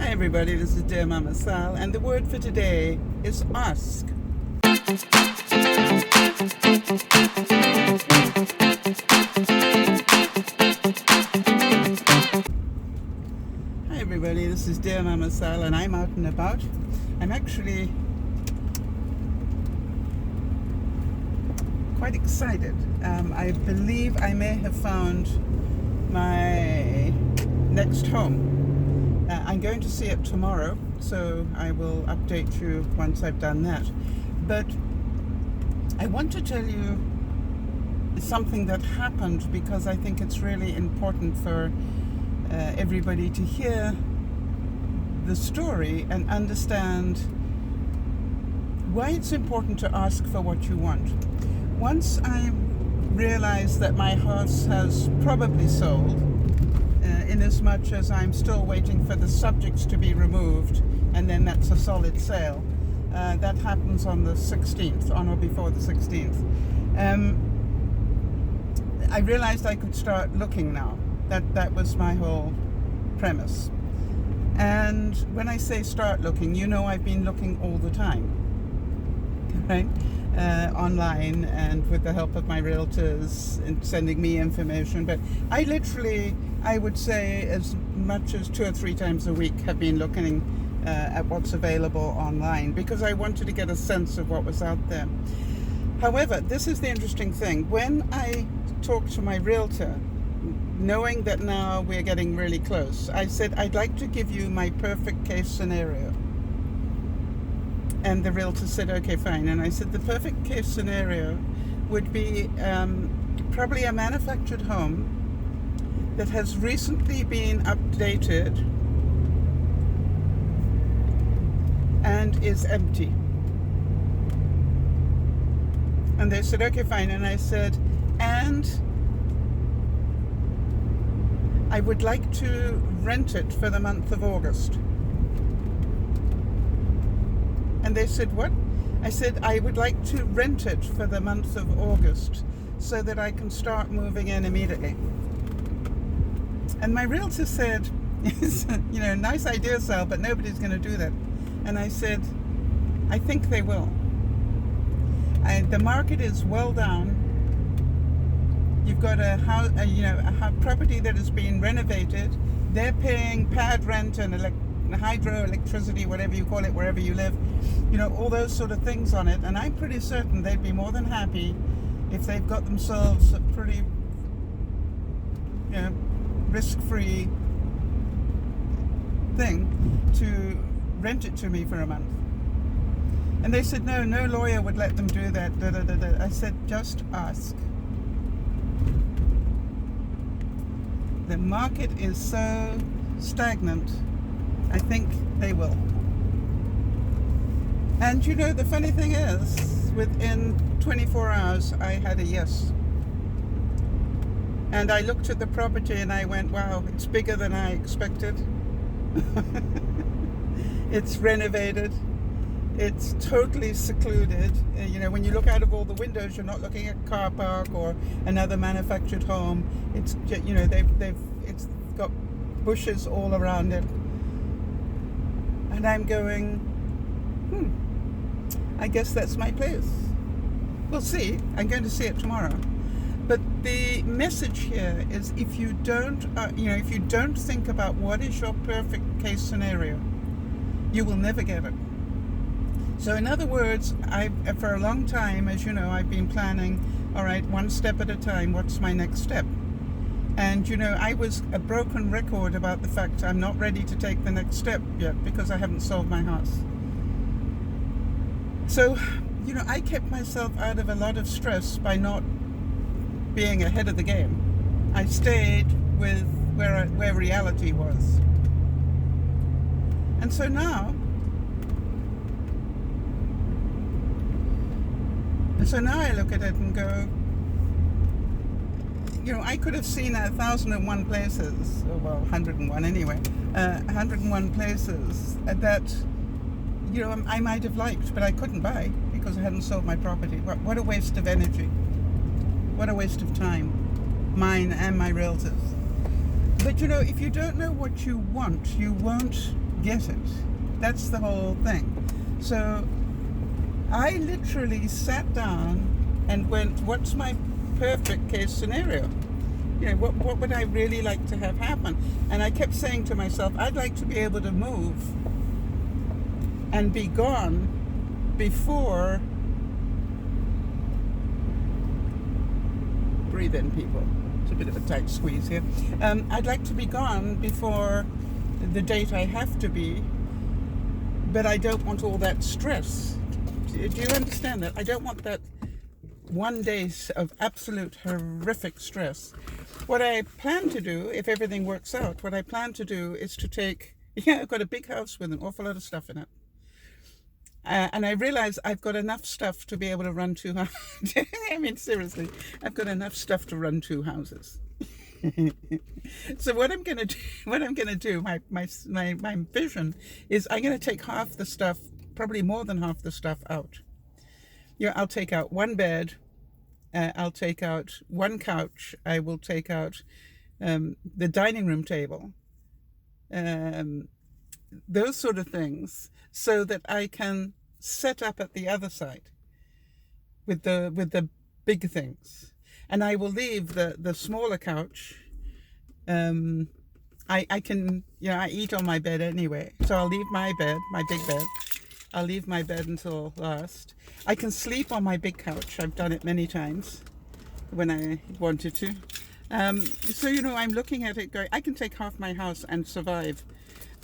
Hi everybody, this is DearMamaSal, and the word for today is ask. Hi everybody, this is DearMamaSal, and I'm out and about. I'm actually quite excited. I believe I may have found my next home. I'm going to see it tomorrow, so I will update you once I've done that. But I want to tell you something that happened because I think it's really important for everybody to hear the story and understand why it's important to ask for what you want. Once I realized that my house has probably sold, in as much as I'm still waiting for the subjects to be removed, and then that's a solid sale. That happens on the 16th, on or before the 16th. I realized I could start looking now. That was my whole premise. And when I say start looking, you know I've been looking all the time, right? Online and with the help of my realtors and sending me information. But I literally, I would say as much as 2 or 3 times a week have been looking at what's available online because I wanted to get a sense of what was out there. However, this is the interesting thing. When I talked to my realtor, knowing that now we're getting really close, I said, I'd like to give you my perfect case scenario. And the realtor said, okay, fine. And I said, the perfect case scenario would be probably a manufactured home that has recently been updated and is empty. And they said, okay, fine. And I said, and I would like to rent it for the month of August. And they said, what? I said, I would like to rent it for the month of August so that I can start moving in immediately. And my realtor said, nice idea, Sal, but nobody's going to do that. And I said, I think they will. The market is well down. You've got a house, a property that has been renovated. They're paying pad rent and hydro, electricity, whatever you call it, wherever you live, all those sort of things on it. And I'm pretty certain they'd be more than happy if they've got themselves a pretty, risk-free thing to rent it to me for a month. And they said, no lawyer would let them do that. I said, just ask. The market is so stagnant, I think they will. And the funny thing is, within 24 hours, I had a yes. And I looked at the property and I went, wow, it's bigger than I expected. It's renovated. It's totally secluded. When you look out of all the windows, you're not looking at a car park or another manufactured home. It's, it's got bushes all around it. And I'm going, I guess that's my place. We'll see. I'm going to see it tomorrow. But the message here is if you don't think about what is your perfect case scenario, you will never get it. So in other words, for a long time, as you know, I've been planning, all right, one step at a time, what's my next step? And, I was a broken record about the fact I'm not ready to take the next step yet because I haven't sold my house. So, I kept myself out of a lot of stress by not being ahead of the game. I stayed with where reality was. And so now I look at it and go, I could have seen 1,001 places, or well, 101 anyway, 101 places that, I might have liked, but I couldn't buy because I hadn't sold my property. What a waste of energy. What a waste of time, mine and my realtors. But if you don't know what you want, you won't get it. That's the whole thing. So I literally sat down and went, what's my perfect case scenario? What would I really like to have happen? And I kept saying to myself, I'd like to be able to move and be gone before, breathe in, people. It's a bit of a tight squeeze here. I'd like to be gone before the date I have to be, but I don't want all that stress. Do you understand that? I don't want that one day of absolute horrific stress. What I plan to do, if everything works out, what I plan to do is to take, I've got a big house with an awful lot of stuff in it. And I realize I've got enough stuff to be able to run 2 houses. I mean, seriously, I've got enough stuff to run 2 houses. So what I'm gonna do, my vision is I'm gonna take half the stuff, probably more than half the stuff out. I'll take out one bed, I'll take out one couch, I will take out the dining room table, those sort of things, so that I can set up at the other side with the big things. And I will leave the smaller couch. I can, I eat on my bed anyway. So I'll leave my bed, my big bed. I'll leave my bed until last. I can sleep on my big couch. I've done it many times when I wanted to. So, I'm looking at it going, I can take half my house and survive.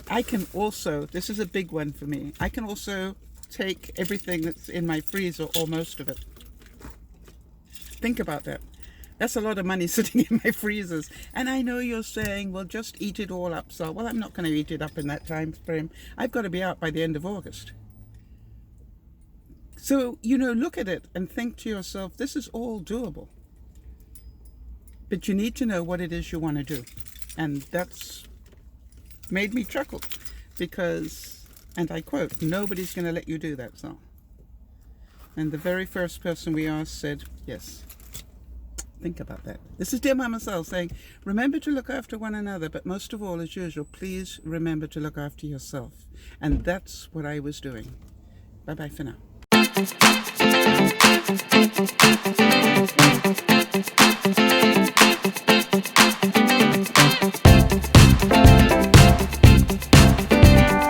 I can also, this is a big one for me, I can also take everything that's in my freezer, or most of it. Think about that. That's a lot of money sitting in my freezers. And I know you're saying, well, just eat it all up, Sal. Well, I'm not going to eat it up in that time frame. I've got to be out by the end of August. So, look at it and think to yourself, this is all doable. But you need to know what it is you want to do. And that's made me chuckle because, and I quote, nobody's going to let you do that, Sal. And the very first person we asked said, yes. Think about that. This is Dear Mama Sal saying, remember to look after one another, but most of all, as usual, please remember to look after yourself. And that's what I was doing. Bye-bye for now.